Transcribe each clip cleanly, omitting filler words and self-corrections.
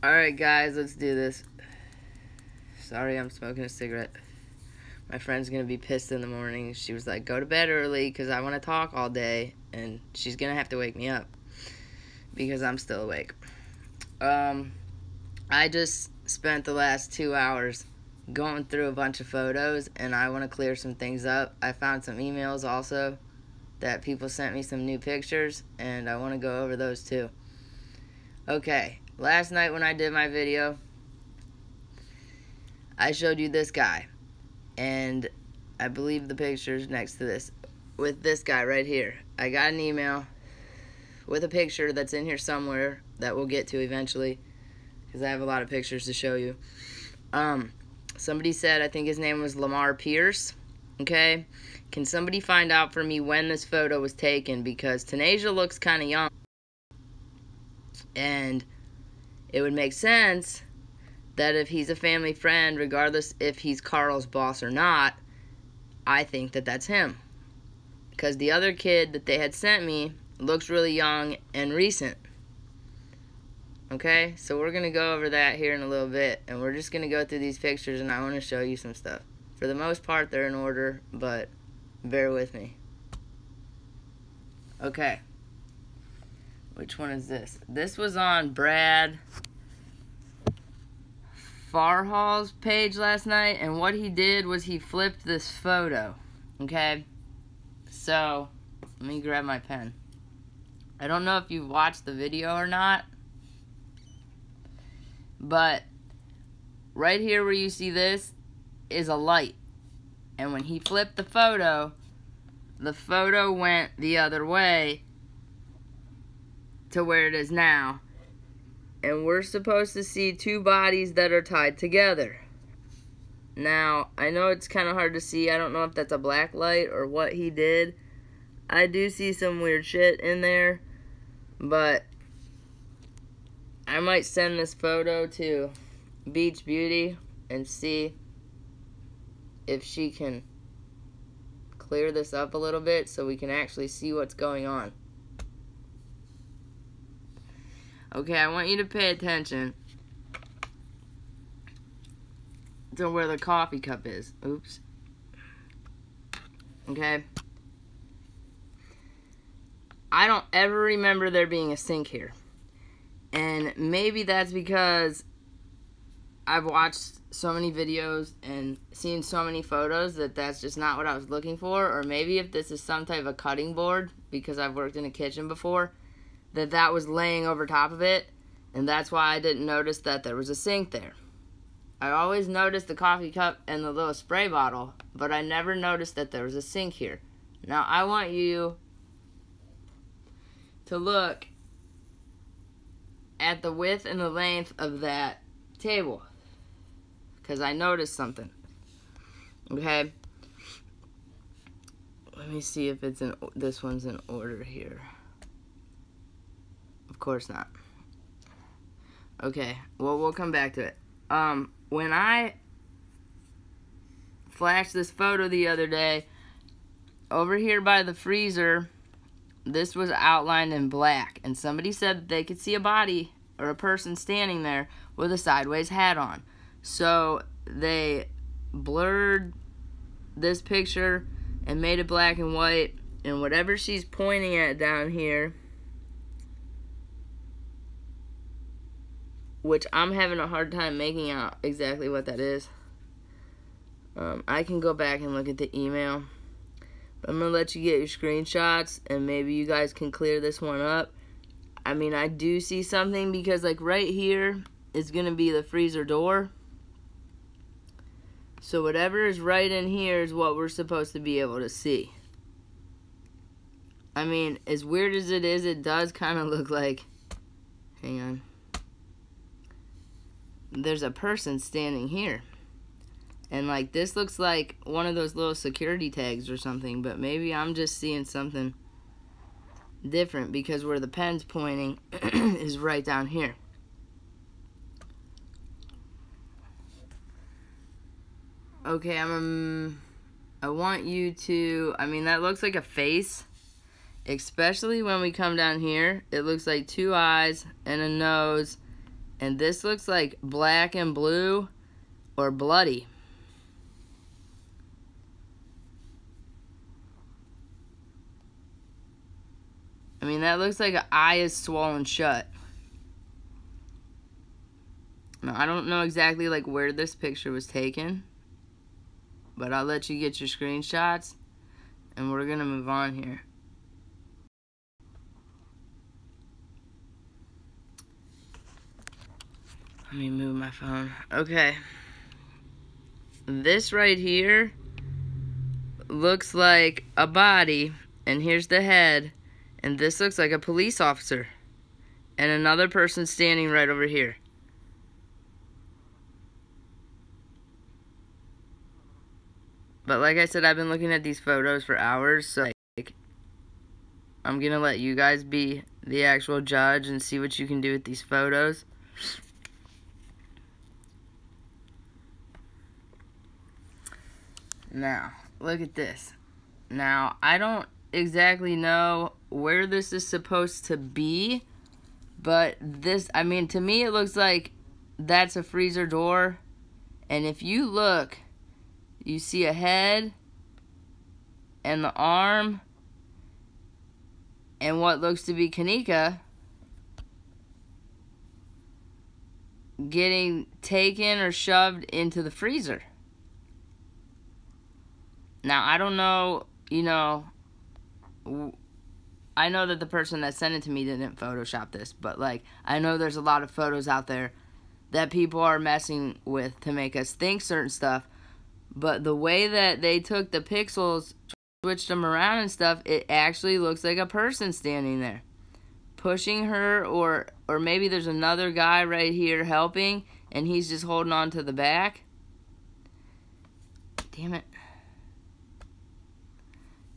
Alright guys, let's do this. Sorry, I'm smoking a cigarette. My friend's gonna be pissed in the morning. She was like, go to bed early because I want to talk all day, and she's gonna have to wake me up because I'm still awake. I just spent the last 2 hours going through a bunch of photos, and I want to clear some things up. I found some emails also that people sent me some new pictures, and I want to go over those too. Okay, last night when I did my video, I showed you this guy, and I believe the picture's next to this, with this guy right here. I got an email with a picture that's in here somewhere that we'll get to eventually, because I have a lot of pictures to show you. Somebody said, I think his name was Lamar Pierce, okay? Can somebody find out for me when this photo was taken, because Tanasia looks kind of young, and it would make sense that if he's a family friend, regardless if he's Carl's boss or not, I think that that's him. Because the other kid that they had sent me looks really young and recent. Okay, so we're going to go over that here in a little bit, and we're just going to go through these pictures, and I want to show you some stuff. For the most part, they're in order, but bear with me. Okay. Which one is this? This was on Brad Farhall's page last night, and what he did was he flipped this photo. Okay? So, let me grab my pen. I don't know if you've watched the video or not, but right here where you see this is a light. And when he flipped the photo went the other way to where it is now. And we're supposed to see two bodies that are tied together. Now, I know it's kind of hard to see. I don't know if that's a black light or what he did. I do see some weird shit in there, but I might send this photo to Beach Beauty and see if she can clear this up a little bit so we can actually see what's going on. Okay, I want you to pay attention to where the coffee cup is. Oops. Okay. I don't ever remember there being a sink here. And maybe that's because I've watched so many videos and seen so many photos that that's just not what I was looking for. Or maybe if this is some type of cutting board, because I've worked in a kitchen before, that was laying over top of it, and that's why I didn't notice that there was a sink there. I always noticed the coffee cup and the little spray bottle, but I never noticed that there was a sink here. Now I want you to look at the width and the length of that table, because I noticed something. Okay, let me see if it's in, this one's in order here. Of course not. Okay, well, we'll come back to it. When I flashed this photo the other day, over here by the freezer, this was outlined in black, and somebody said that they could see a body or a person standing there with a sideways hat on. So they blurred this picture and made it black and white, and whatever she's pointing at down here, which I'm having a hard time making out exactly what that is. I can go back and look at the email. But I'm going to let you get your screenshots, and maybe you guys can clear this one up. I mean, I do see something, because like right here is going to be the freezer door. So whatever is right in here is what we're supposed to be able to see. I mean, as weird as it is, it does kind of look like, hang on, there's a person standing here. And like this looks like one of those little security tags or something, but maybe I'm just seeing something different, because where the pen's pointing is right down here. Okay, I want you to, I mean, that looks like a face, especially when we come down here. It looks like two eyes and a nose And this looks like black and blue or bloody. I mean, that looks like an eye is swollen shut. Now, I don't know exactly like where this picture was taken, but I'll let you get your screenshots, and we're gonna move on here. Let me move my phone. Okay. This right here looks like a body, and here's the head, and this looks like a police officer, and another person standing right over here. But like I said, I've been looking at these photos for hours, so like, I'm gonna let you guys be the actual judge and see what you can do with these photos. Now, look at this. Now, I don't exactly know where this is supposed to be, but this, I mean, to me it looks like that's a freezer door, and if you look, you see a head and the arm and what looks to be Kanika getting taken or shoved into the freezer. Now, I don't know, you know, I know that the person that sent it to me didn't Photoshop this, but, like, I know there's a lot of photos out there that people are messing with to make us think certain stuff, but the way that they took the pixels, switched them around and stuff, it actually looks like a person standing there, pushing her, or maybe there's another guy right here helping, and he's just holding on to the back. Damn it.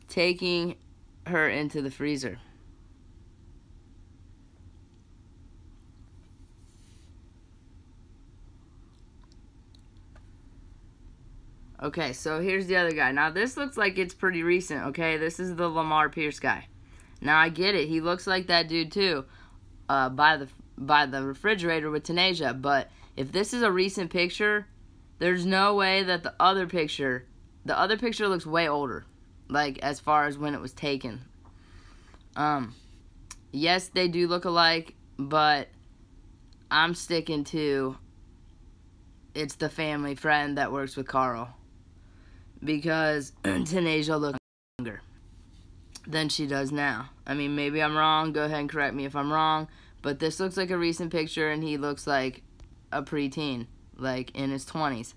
Taking her into the freezer. Okay, so here's the other guy. Now, this looks like it's pretty recent, okay? This is the Lamar Pierce guy. Now, I get it. He looks like that dude, too, by the refrigerator with Tanasia. But if this is a recent picture, there's no way that the other picture looks way older. Like, as far as when it was taken. Yes, they do look alike, but I'm sticking to it's the family friend that works with Carl. Because Tanasia looks younger than she does now. I mean, maybe I'm wrong. Go ahead and correct me if I'm wrong. But this looks like a recent picture, and he looks like a preteen, like in his 20s.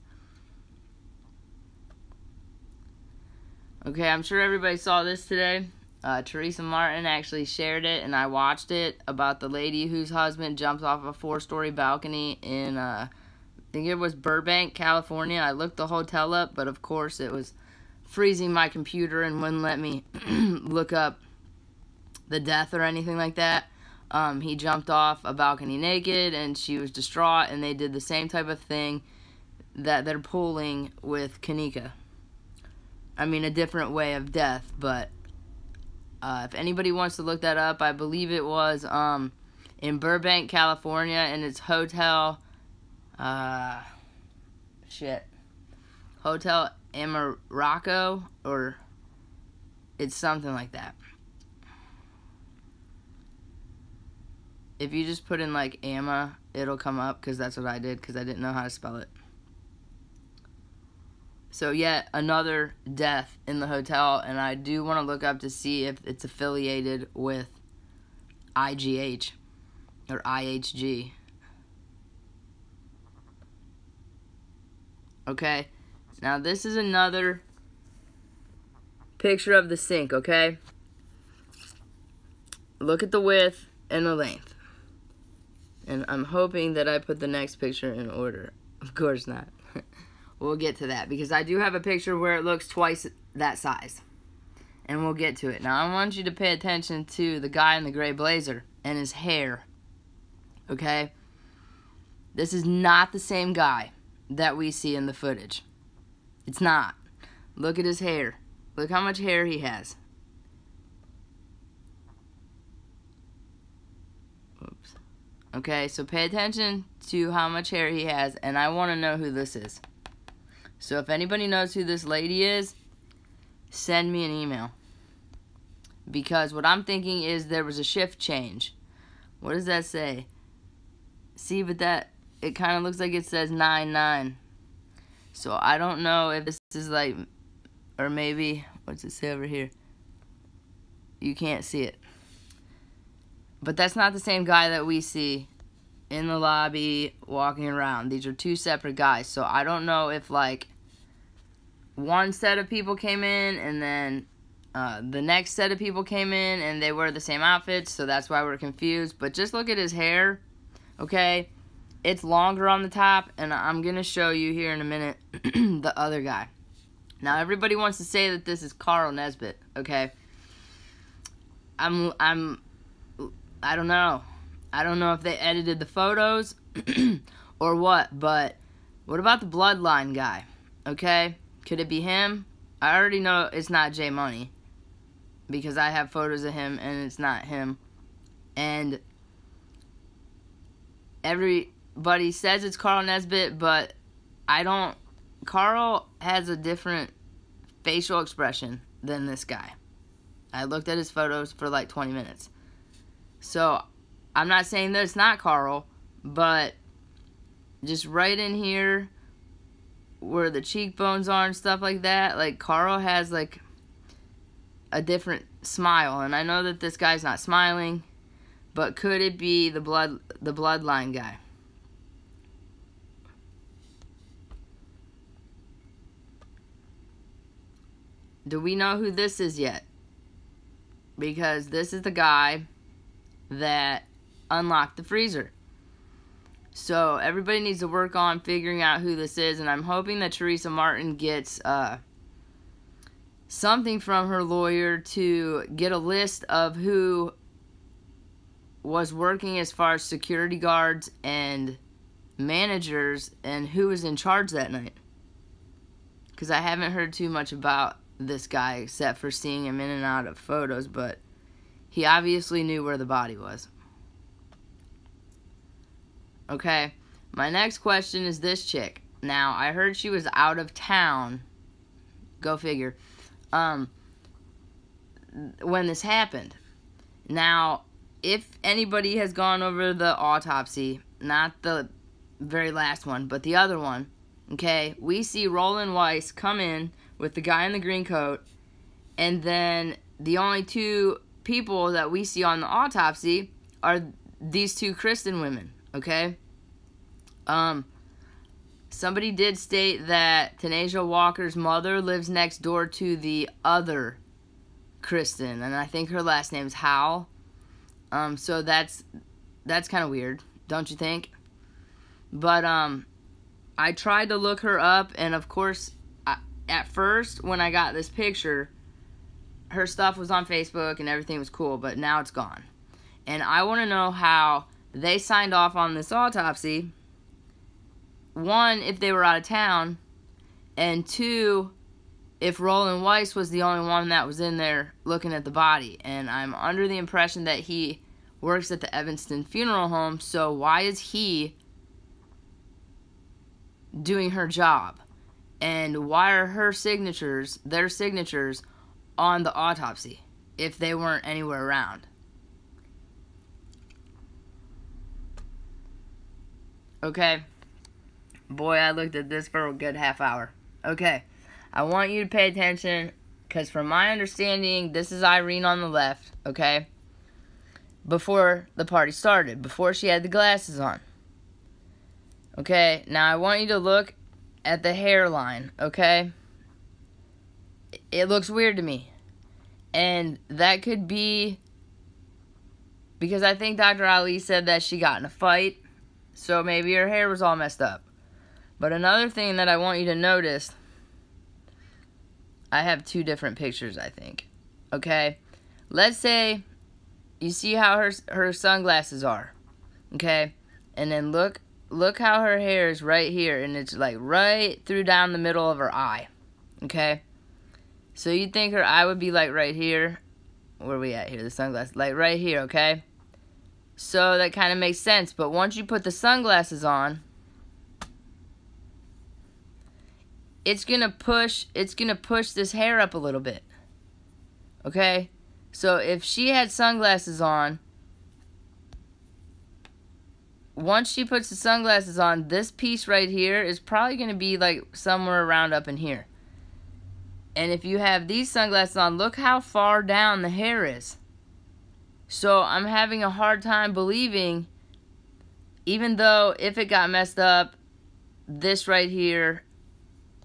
Okay, I'm sure everybody saw this today. Teresa Martin actually shared it, and I watched it, about the lady whose husband jumped off a 4-story balcony in, I think it was Burbank, California. I looked the hotel up, but of course it was freezing my computer and wouldn't let me look up the death or anything like that. He jumped off a balcony naked, and she was distraught, and they did the same type of thing that they're pulling with Kanika. I mean, a different way of death, but if anybody wants to look that up, I believe it was in Burbank, California, and it's Hotel Amarocco, or it's something like that. If you just put in like Ama, it'll come up, because that's what I did, because I didn't know how to spell it. So yet another death in the hotel, and I do want to look up to see if it's affiliated with IGH or IHG. Okay, now this is another picture of the sink, okay? Look at the width and the length. And I'm hoping that I put the next picture in order. Of course not. We'll get to that, because I do have a picture where it looks twice that size. And we'll get to it. Now, I want you to pay attention to the guy in the gray blazer and his hair. Okay? This is not the same guy that we see in the footage. It's not. Look at his hair. Look how much hair he has. Oops. Okay, so pay attention to how much hair he has, and I want to know who this is. So if anybody knows who this lady is, send me an email. Because what I'm thinking is there was a shift change. What does that say? See, but that, it kind of looks like it says 9-9. So I don't know if this is like, or maybe, what's it say over here? You can't see it. But that's not the same guy that we see in the lobby walking around. These are two separate guys. So I don't know if like one set of people came in and then the next set of people came in and they wear the same outfits. So that's why we're confused. But just look at his hair. Okay. It's longer on the top. And I'm going to show you here in a minute the other guy. Now everybody wants to say that this is Carl Nesbitt. Okay. I don't know. I don't know if they edited the photos or what, but what about the bloodline guy? Okay? Could it be him? I already know it's not J Money because I have photos of him and it's not him. And everybody says it's Carl Nesbitt, but I don't. Carl has a different facial expression than this guy. I looked at his photos for like 20 minutes. So, I'm not saying that it's not Carl, but just right in here where the cheekbones are and stuff like that, like Carl has like a different smile. And I know that this guy's not smiling, but could it be the bloodline guy? Do we know who this is yet? Because this is the guy that unlocked the freezer. So everybody needs to work on figuring out who this is, and I'm hoping that Teresa Martin gets something from her lawyer to get a list of who was working as far as security guards and managers and who was in charge that night. Because I haven't heard too much about this guy except for seeing him in and out of photos, but he obviously knew where the body was. Okay, my next question is this chick. Now, I heard she was out of town. Go figure. When this happened. Now, if anybody has gone over the autopsy, not the very last one, but the other one, okay, we see Roland Weiss come in with the guy in the green coat, and then the only two people that we see on the autopsy are these two Kristen women, okay? Somebody did state that Tanasia Walker's mother lives next door to the other Kristen, and I think her last name's Howell. So that's kind of weird, don't you think? But, I tried to look her up, and of course, at first, when I got this picture, her stuff was on Facebook and everything was cool, but now it's gone. And I want to know how they signed off on this autopsy. One, if they were out of town, and two, if Roland Weiss was the only one that was in there looking at the body. And I'm under the impression that he works at the Evanston Funeral Home, so why is he doing her job? And why are her signatures, their signatures, on the autopsy if they weren't anywhere around? Okay. Boy, I looked at this for a good half hour. Okay. I want you to pay attention, because from my understanding, this is Irene on the left, okay? Before the party started, before she had the glasses on. Okay, now I want you to look at the hairline, okay? It looks weird to me. And that could be because I think Dr. Ali said that she got in a fight, so maybe her hair was all messed up. But another thing that I want you to notice, I have two different pictures, I think. Okay? Let's say you see how her sunglasses are. Okay? And then look how her hair is right here, and it's like right through down the middle of her eye. Okay? So you'd think her eye would be like right here. Where are we at here? The sunglasses. Like right here, okay? So that kind of makes sense. But once you put the sunglasses on, it's gonna push this hair up a little bit. Okay? So if she had sunglasses on, once she puts the sunglasses on, this piece right here is probably gonna be like somewhere around up in here. And if you have these sunglasses on, look how far down the hair is. So I'm having a hard time believing, even though if it got messed up, this right here,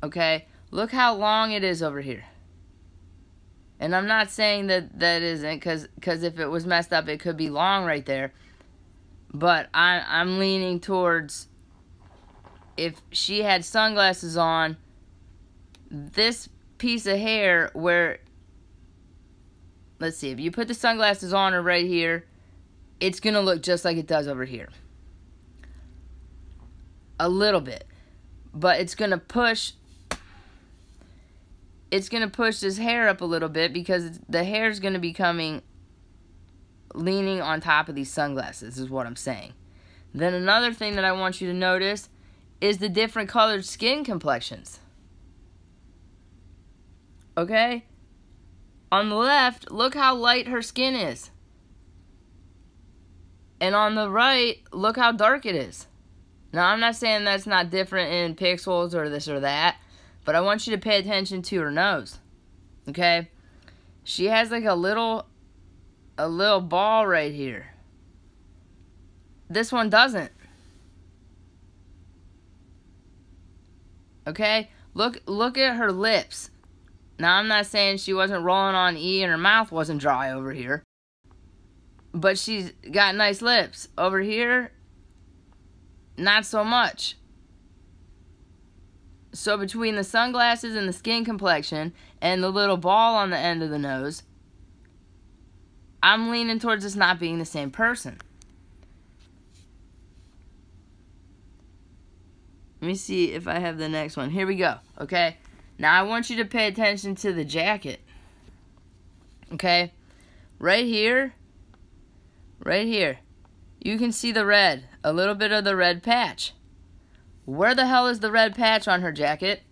okay, look how long it is over here. And I'm not saying that isn't, because if it was messed up, it could be long right there. But I'm leaning towards, if she had sunglasses on, this piece of hair where, let's see, if you put the sunglasses on her right here, it's going to look just like it does over here. A little bit. But it's going to push this hair up a little bit, because the hair is going to be leaning on top of these sunglasses, is what I'm saying. Then another thing that I want you to notice is the different colored skin complexions. Okay? On the left, look how light her skin is. And on the right, look how dark it is. Now, I'm not saying that's not different in pixels or this or that, but I want you to pay attention to her nose. Okay? She has like a little ball right here. This one doesn't. Okay? Look at her lips. Now, I'm not saying she wasn't rolling on E and her mouth wasn't dry over here. But she's got nice lips. Over here, not so much. So between the sunglasses and the skin complexion and the little ball on the end of the nose, I'm leaning towards this not being the same person. Let me see if I have the next one. Here we go, okay? Now I want you to pay attention to the jacket. Okay? Right here, you can see the red, a little bit of the red patch. Where the hell is the red patch on her jacket?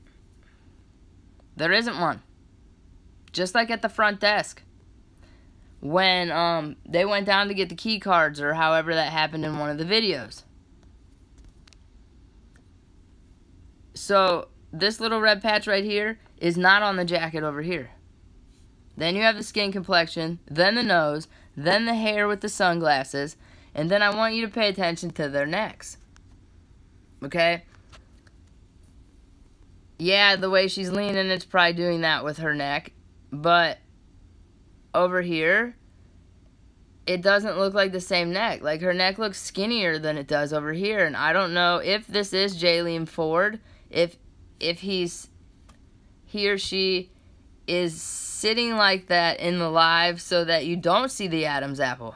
There isn't one. Just like at the front desk. When they went down to get the key cards, or however that happened in one of the videos. So this little red patch right here is not on the jacket over here. Then you have the skin complexion, then the nose, then the hair with the sunglasses, and then I want you to pay attention to their necks. Okay? Yeah, the way she's leaning, it's probably doing that with her neck. But over here, it doesn't look like the same neck. Like, her neck looks skinnier than it does over here. And I don't know if this is Jaylene Ford, if he or she is sitting like that in the live so that you don't see the Adam's apple.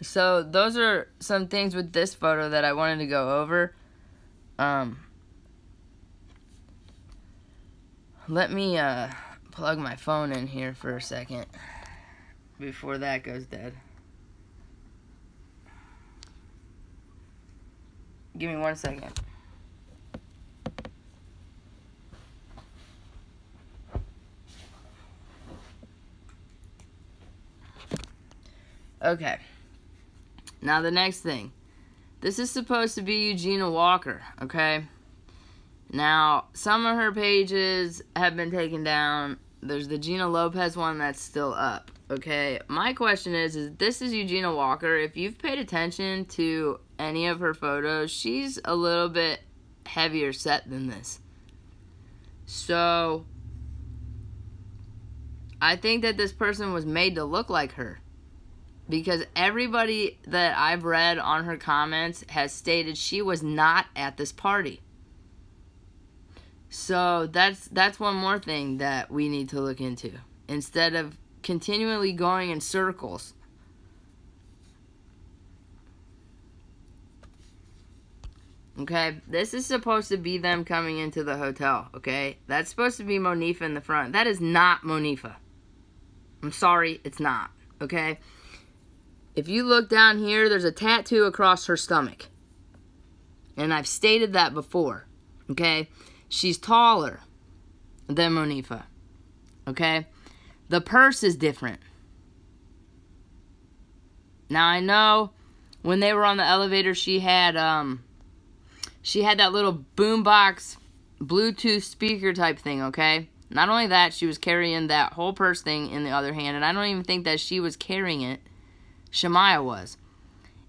So those are some things with this photo that I wanted to go over. Let me plug my phone in here for a second before that goes dead. Give me 1 second. Okay. Now the next thing. This is supposed to be Eugenia Walker, okay? Now, some of her pages have been taken down. There's the Gina Lopez one that's still up, okay? My question is this is Eugenia Walker. If you've paid attention to any of her photos, she's a little bit heavier set than this. So, I think that this person was made to look like her. Because everybody that I've read on her comments has stated she was not at this party. So that's one more thing that we need to look into. Instead of continually going in circles. Okay, this is supposed to be them coming into the hotel, okay? That's supposed to be Monifa in the front. That is not Monifa. I'm sorry, it's not, okay? If you look down here, there's a tattoo across her stomach. And I've stated that before, okay? She's taller than Monifa, okay? The purse is different. Now, I know when they were on the elevator, she had that little boombox Bluetooth speaker type thing, okay? Not only that, she was carrying that whole purse thing in the other hand, and I don't even think that she was carrying it. Shamaya was.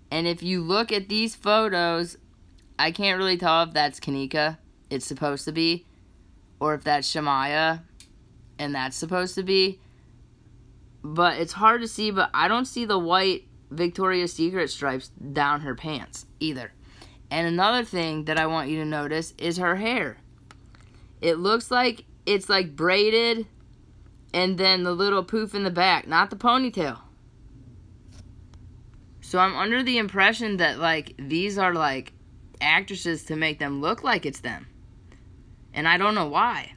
And if you look at these photos, I can't really tell if that's Kanika, it's supposed to be, or if that's Shamaya, and that's supposed to be. But it's hard to see, but I don't see the white Victoria's Secret stripes down her pants either. And another thing that I want you to notice is her hair. It looks like it's like braided, and then the little poof in the back, not the ponytail. So I'm under the impression that, like, these are, like, actresses to make them look like it's them. And I don't know why.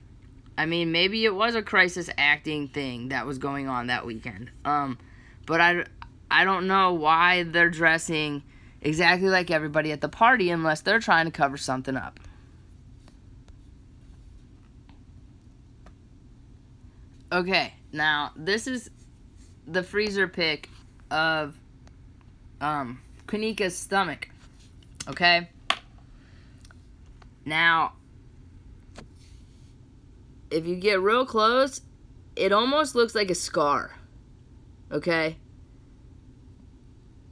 I mean, maybe it was a crisis acting thing that was going on that weekend. But I don't know why they're dressing exactly like everybody at the party unless they're trying to cover something up. Okay, now, this is the freezer pic of Kanika's stomach, okay? Now, if you get real close, it almost looks like a scar, okay?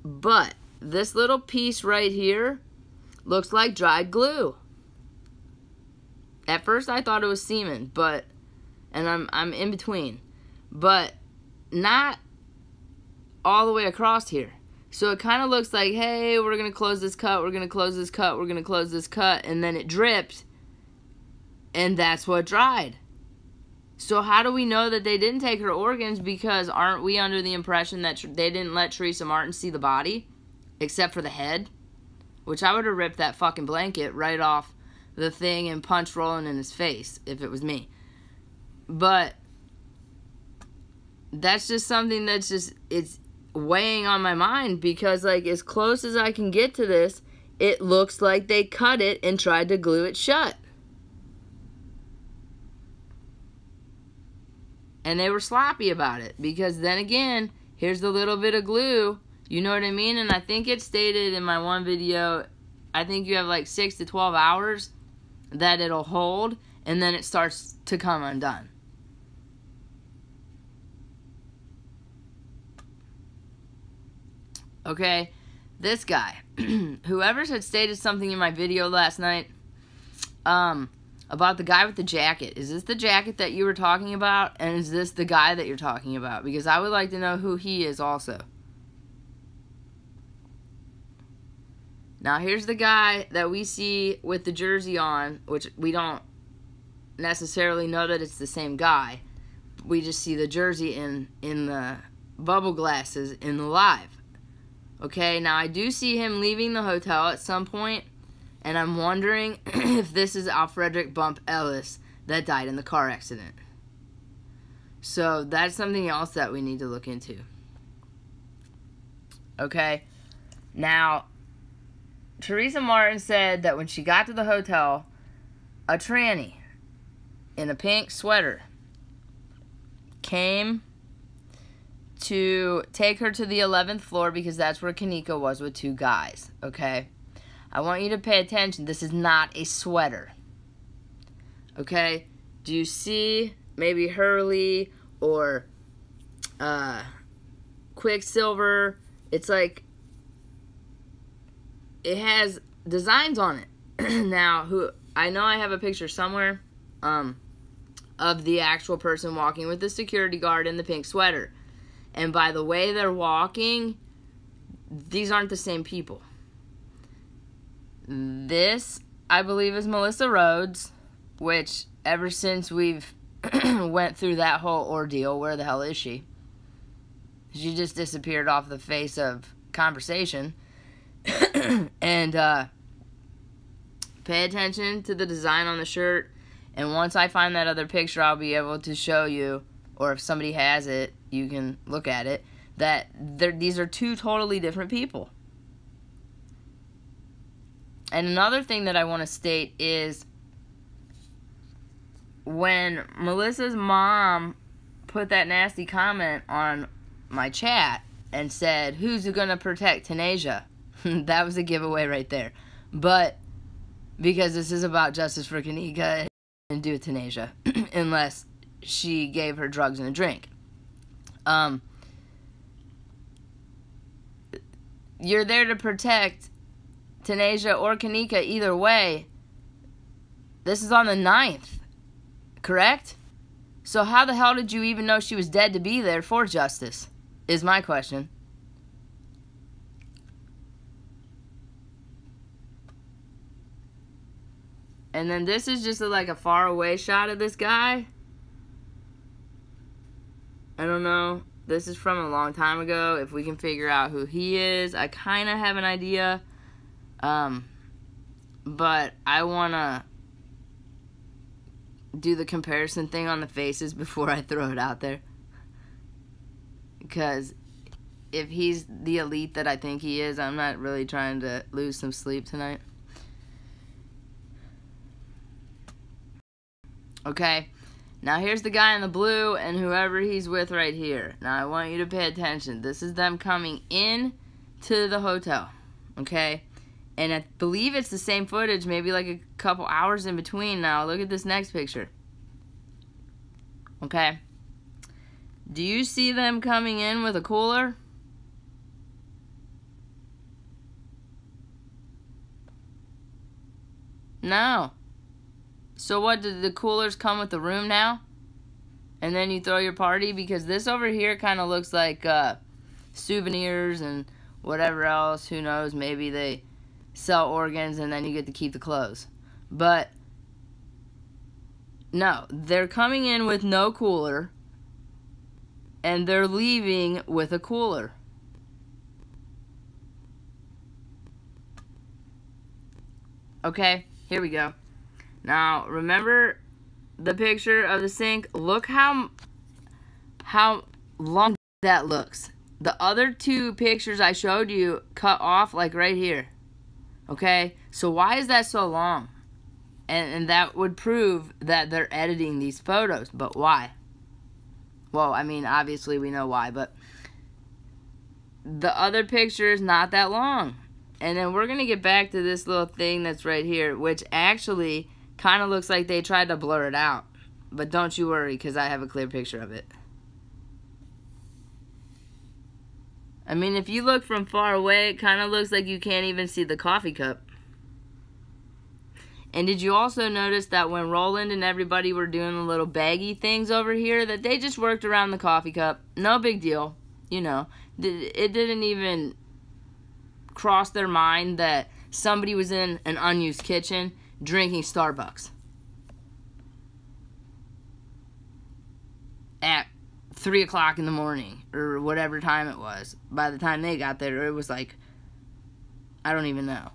But this little piece right here looks like dried glue. At first I thought it was semen, but, and I'm in between, but not all the way across here. So it kind of looks like, hey, we're going to close this cut, we're going to close this cut, we're going to close this cut, and then it dripped, and that's what dried. So how do we know that they didn't take her organs? Because aren't we under the impression that they didn't let Teresa Martin see the body, except for the head? Which I would have ripped that fucking blanket right off the thing and punched Roland in his face if it was me. But that's just something that's just, it's weighing on my mind, because, like, as close as I can get to this, it looks like they cut it and tried to glue it shut. And they were sloppy about it, because then again, here's the little bit of glue, you know what I mean? And I think it stated in my one video, I think you have like 6 to 12 hours that it'll hold, and then it starts to come undone. Okay, this guy, whoever had stated something in my video last night, about the guy with the jacket. Is this the jacket that you were talking about? And is this the guy that you're talking about? Because I would like to know who he is also. Now, here's the guy that we see with the jersey on, which we don't necessarily know that it's the same guy. We just see the jersey in the bubble glasses in the live. Okay, now I do see him leaving the hotel at some point, and I'm wondering if this is Alfrederick Bump Ellis that died in the car accident. So that's something else that we need to look into. Okay, now, Teresa Martin said that when she got to the hotel, a tranny in a pink sweater came to take her to the 11th floor, because that's where Kanika was with 2 guys, okay? I want you to pay attention. This is not a sweater, okay? Do you see maybe Hurley or Quicksilver? It's like, it has designs on it. Now, I know I have a picture somewhere of the actual person walking with the security guard in the pink sweater. And by the way they're walking, these aren't the same people. This, I believe, is Melissa Rhodes, which ever since we've went through that whole ordeal, where the hell is she? She just disappeared off the face of conversation. And pay attention to the design on the shirt. And once I find that other picture, I'll be able to show you, or if somebody has it, you can look at it, that these are two totally different people. And another thing that I want to state is when Melissa's mom put that nasty comment on my chat and said, "Who's going to protect Tanasia?" That was a giveaway right there. But because this is about justice for Kanika and do with Tanasia, unless she gave her drugs and a drink. You're there to protect Tanasia or Kanika either way. This is on the 9th, correct? So how the hell did you even know she was dead to be there for justice, is my question. And then this is just like a far away shot of this guy. I don't know. This is from a long time ago. If we can figure out who he is, I kind of have an idea. But I want to do the comparison thing on the faces before I throw it out there. Because if he's the elite that I think he is, I'm not really trying to lose some sleep tonight. Okay, now here's the guy in the blue and whoever he's with right here. Now I want you to pay attention. This is them coming in to the hotel, okay? And I believe it's the same footage, maybe like a couple hours in between. Now look at this next picture. Okay. Do you see them coming in with a cooler? No. So what, did the coolers come with the room now? And then you throw your party? Because this over here kind of looks like souvenirs and whatever else. Who knows? Maybe they sell organs and then you get to keep the clothes. But no, they're coming in with no cooler and they're leaving with a cooler. Okay, here we go. Now, remember the picture of the sink? Look how long that looks. The other two pictures I showed you cut off like right here. Okay? So why is that so long? And that would prove that they're editing these photos. But why? Well, I mean, obviously we know why. But the other picture is not that long. And then we're going to get back to this little thing that's right here, which actually kind of looks like they tried to blur it out. But don't you worry, because I have a clear picture of it. I mean, if you look from far away, it kind of looks like you can't even see the coffee cup. And did you also notice that when Roland and everybody were doing the little baggy things over here, that they just worked around the coffee cup? No big deal. You know, it didn't even cross their mind that somebody was in an unused kitchen drinking Starbucks at 3 o'clock in the morning or whatever time it was. By the time they got there, it was like, I don't even know.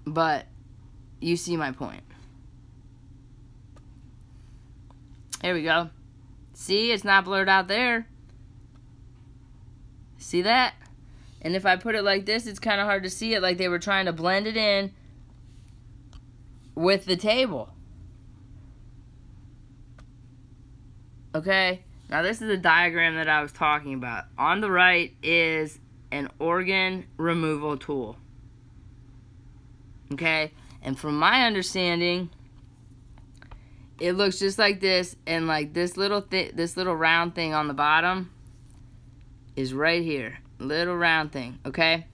But you see my point. Here we go. See, it's not blurred out there. See that? And if I put it like this, it's kind of hard to see it, like they were trying to blend it in with the table. Okay? Now this is the diagram that I was talking about. On the right is an organ removal tool. Okay? And from my understanding, it looks just like this, and like this little round thing on the bottom is right here. Little round thing, okay?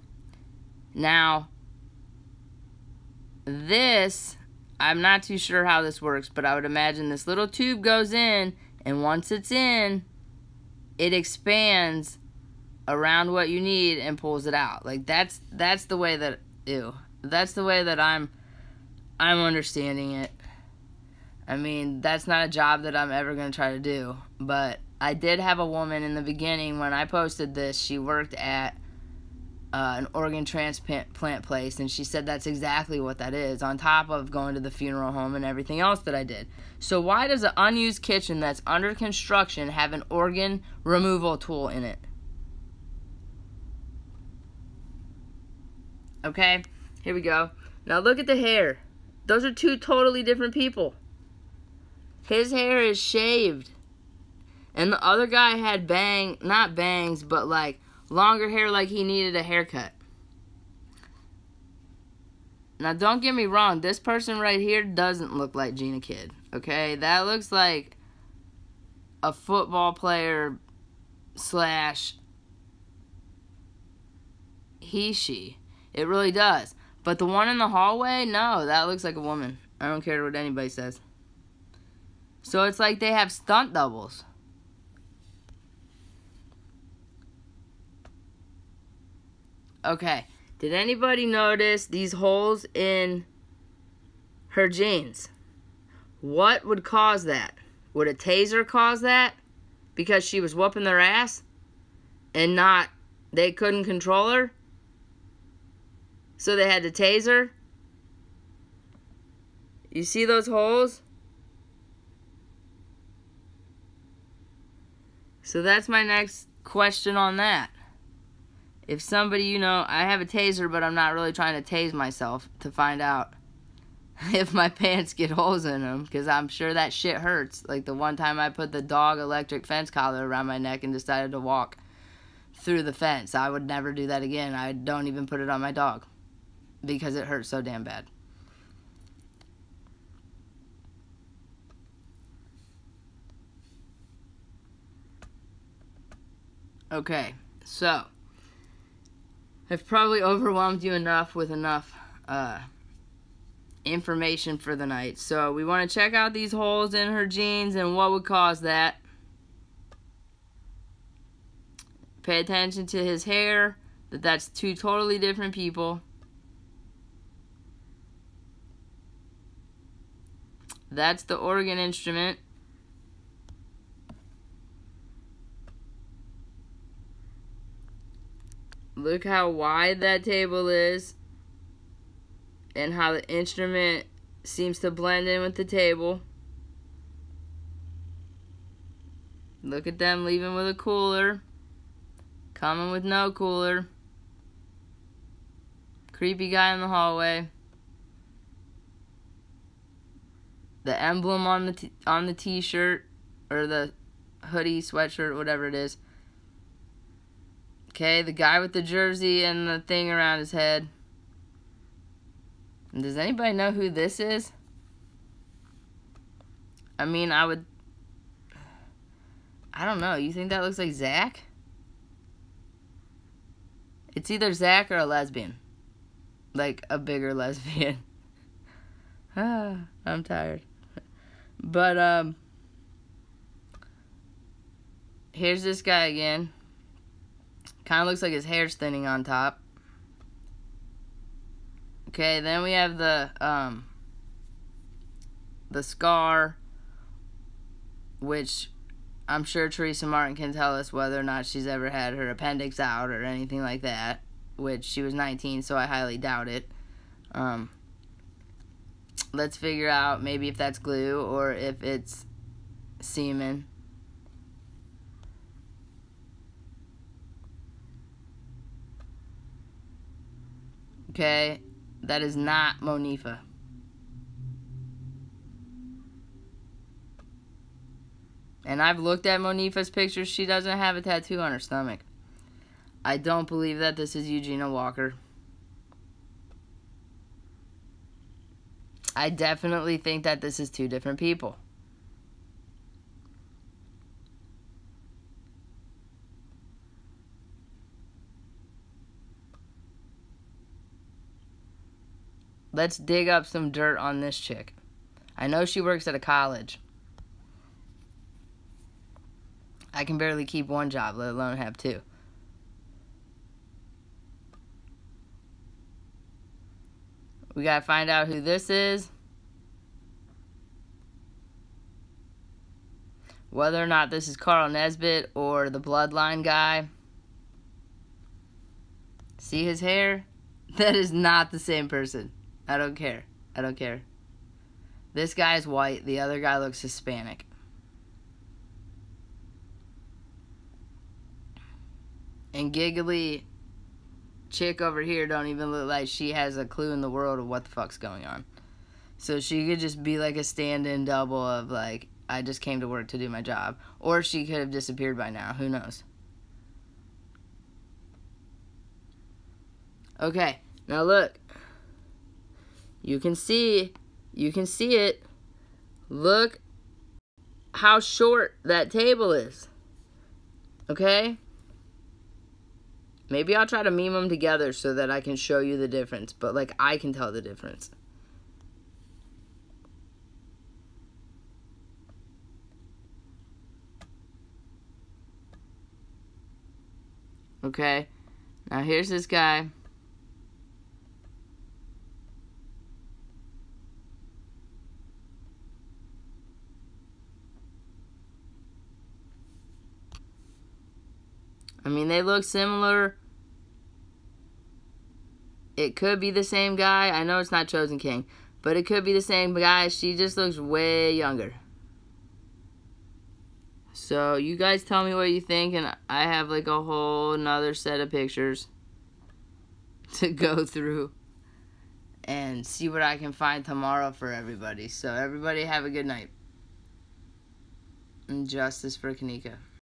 Now, this, I'm not too sure how this works, but I would imagine this little tube goes in, and once it's in, it expands around what you need and pulls it out. Like that's the way that that's the way that I'm understanding it. I mean, that's not a job that I'm ever going to try to do, but I did have a woman in the beginning when I posted this. She worked at an organ transplant place, and she said that's exactly what that is, on top of going to the funeral home and everything else that I did. So why does an unused kitchen that's under construction have an organ removal tool in it? Okay, here we go. Now look at the hair. Those are two totally different people. His hair is shaved, and the other guy had not bangs, but like longer hair, like he needed a haircut. Now don't get me wrong, this person right here doesn't look like Gina Kidd, okay? That looks like a football player slash she. It really does. But the one in the hallway, no, that looks like a woman. I don't care what anybody says. So it's like they have stunt doubles. Okay, did anybody notice these holes in her jeans? What would cause that? Would a taser cause that? Because she was whooping their ass? And they couldn't control her? So they had to tase her? You see those holes? So that's my next question on that. If somebody, I have a taser, but I'm not really trying to tase myself to find out if my pants get holes in them, because I'm sure that shit hurts. Like the one time I put the dog electric fence collar around my neck and decided to walk through the fence. I would never do that again. I don't even put it on my dog because it hurts so damn bad. Okay, so I've probably overwhelmed you enough with enough information for the night. So we want to check out these holes in her jeans and what would cause that. Pay attention to his hair, that's two totally different people. That's the organ instrument. Look how wide that table is and how the instrument seems to blend in with the table. Look at them leaving with a cooler, coming with no cooler. Creepy guy in the hallway. The emblem on the t-shirt or the hoodie, sweatshirt, whatever it is. Okay, the guy with the jersey and the thing around his head. And does anybody know who this is? I mean, I don't know. You think that looks like Zach? It's either Zach or a lesbian. Like a bigger lesbian. I'm tired. But, here's this guy again. Kind of looks like his hair's thinning on top. Okay, then we have the scar, which I'm sure Teresa Martin can tell us whether or not she's ever had her appendix out or anything like that, which she was 19, so I highly doubt it. Let's figure out maybe if that's glue or if it's semen. Okay, that is not Monifa. And I've looked at Monifa's pictures. She doesn't have a tattoo on her stomach. I don't believe that this is Eugenia Walker. I definitely think that this is two different people. Let's dig up some dirt on this chick. I know she works at a college. I can barely keep one job, let alone have two. We gotta find out who this is. Whether or not this is Carl Nesbitt or the Bloodline guy. See his hair? That is not the same person. I don't care. I don't care. This guy is white. The other guy looks Hispanic. And giggly chick over here don't even look like she has a clue in the world of what the fuck's going on. So she could just be like a stand-in double of like, I just came to work to do my job. Or she could have disappeared by now. Who knows? Okay, now look. You can see it. Look how short that table is. Okay? Maybe I'll try to meme them together so that I can show you the difference. But, like, I can tell the difference. Okay? Now, here's this guy. I mean, they look similar. It could be the same guy. I know it's not Chosen King, but it could be the same guy. She just looks way younger. So, you guys tell me what you think, and I have like a whole nother set of pictures to go through and see what I can find tomorrow for everybody. So, everybody have a good night. And justice for Kanika.